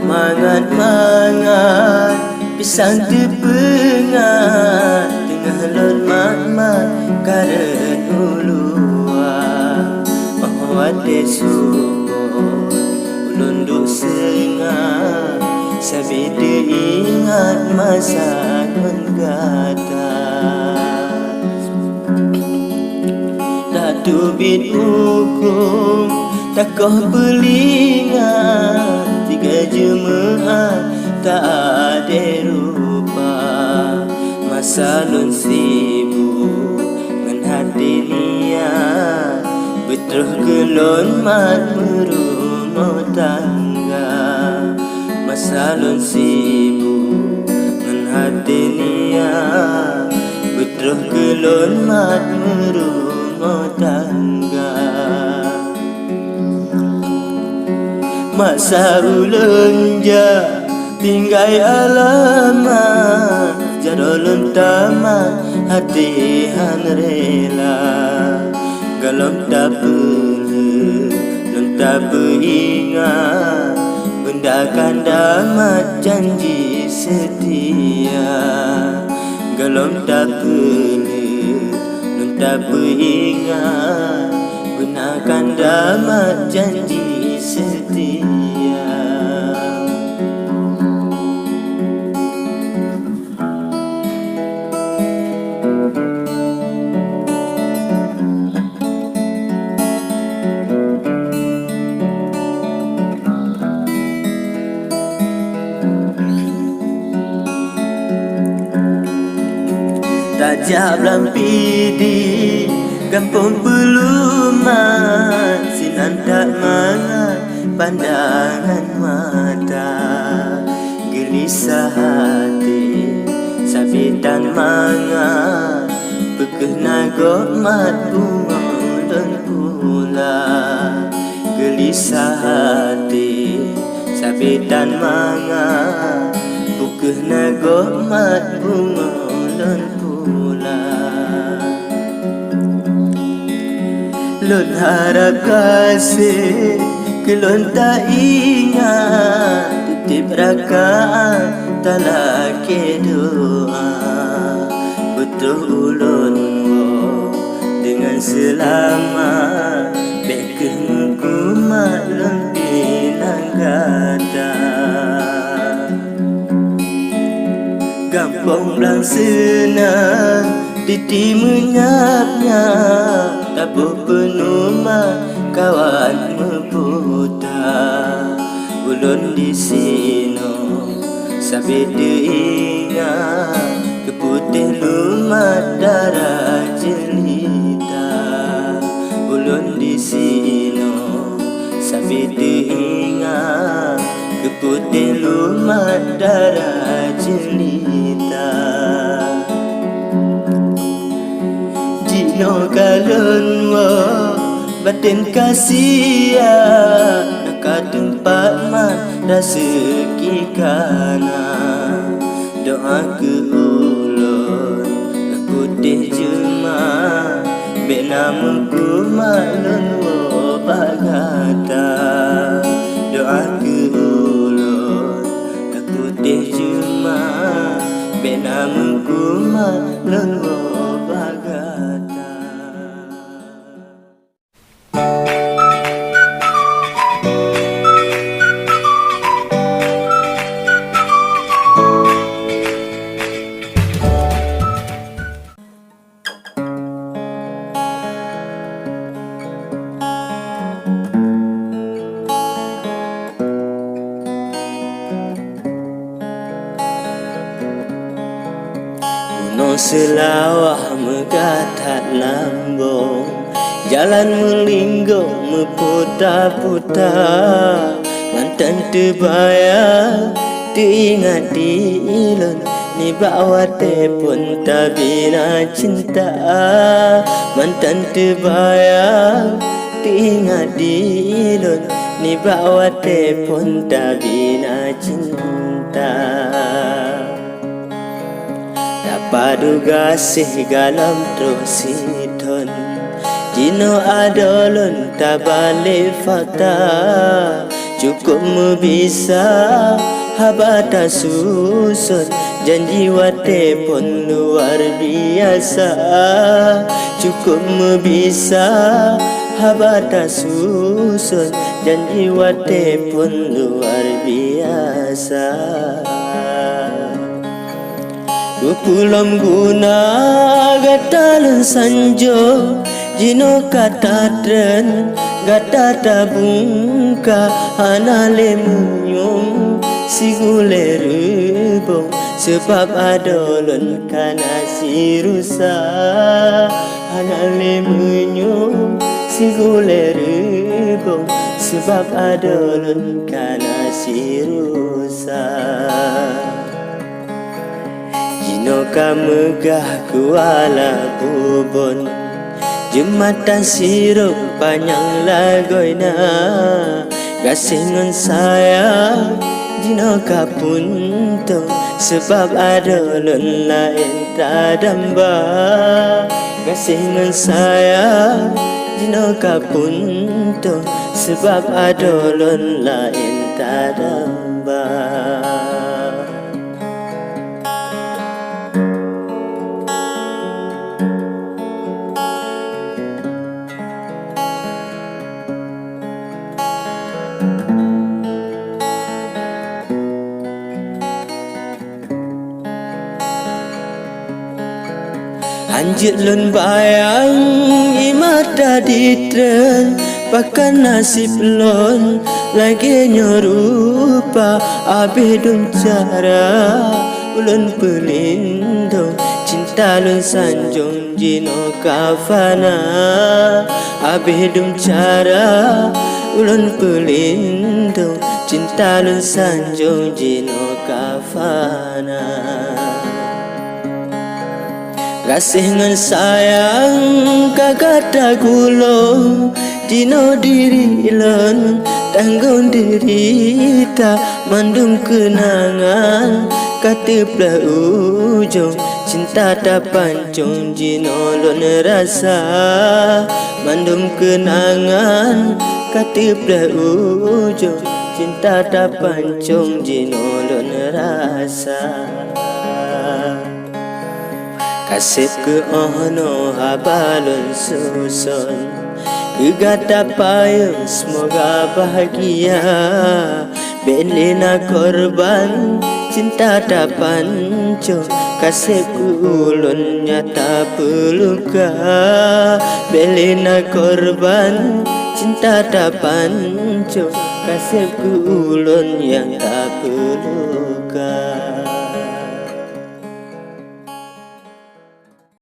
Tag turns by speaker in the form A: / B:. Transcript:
A: Mangat-mangat pisang tepengat tengah lemah-mat karen ulua. Oh ade subur ulun duk sengah sabida ingat masa nun kata. Datu bit hukum takoh belingat tiga jemaah tak ada rupa. Masa lun sibuk ngan hati niat beterus kelon mat merumah tangga. Masa lun sibuk ngan hati niat beterus kelon mat merumah tangga. Masa ulun ja tinggal alamat jarolun tamat hati han rela. Galom tak perlu lun tak beringat benda kan damat janji setia. Galom tak perlu lun tak beringat benda kan damat janji setia. Tajab lampidi kampung pelumat sinan tak mangat pandangan mata. Gelisah hati sabitan mangat pekena gomat bunga dan pula. Gelisah hati sabitan mangat pekena gomat bunga dan pula. Lun harap kasih kelon tak ingat titip rakaan tak laki doa. Betul ulun dengan selamat bek hukumat lun pinang kata. Gampang belang senang titi menyap-nyap tabuh penuma kawan meputa. Ulun di sino sabida ingat keputih lumat darah jelita. Ulun di sino sabida ingat keputih lumat darah jelita. Jino kalon mo batin kasia nak tempat mat rasa kikana. Doa ke ulun aku teh jema benam ku malun wo bagata. Doa ke ulun aku teh jema benam ku malun wo bagata. Selawah megatat lambung, jalan melinggong meputar-putar. Mantan terbayang teringat di ilun, ni bawa pun tak bina cinta. Mantan terbayang teringat di ilun, ni bawa pun tak bina cinta. Paduga sih galam terus hiton Jino adolun tabali fakta Cukup bisa habata susun, janji wate pun luar biasa. Cukup bisa habata susun, janji wate pun luar biasa. Pulam guna gatalan sanjo, jino katatren gatata bungka hanale munyum sigule rubong, sebab adolon kana sirusa. Hanale munyum sigule rubong, sebab adolon kana sirusa. Jino kamegah kuala bubon, jembatan sirup panjang lagoina. Gasingan saya jino kapuntung, sebab adolon lain tadamba. Gasingan saya jino kapuntung, sebab adolon lain tadamba. Anjit lun bayang imata ditren, pakan nasib lon lagi nyorupa. Abedum cara ulun pelindung, cinta lun sanjung jino kafana. Abedum cara ulun pelindung, cinta lun sanjung jino kafana. Kasih ngan sayang kakata gulung, dino diri lon tanggung derita. Mandung kenangan katiplah ujung, cinta tak pancung jino lon rasa. Mandung kenangan katiplah ujung, cinta tak pancung jino lon rasa. Kasih ke ono habalun susun, kegata payung semoga bahagia. Belina korban cinta tak pancung, kasih ku ulun nyata peluka. Belina korban cinta tak pancung, kasih ku ulun yang tak peluka.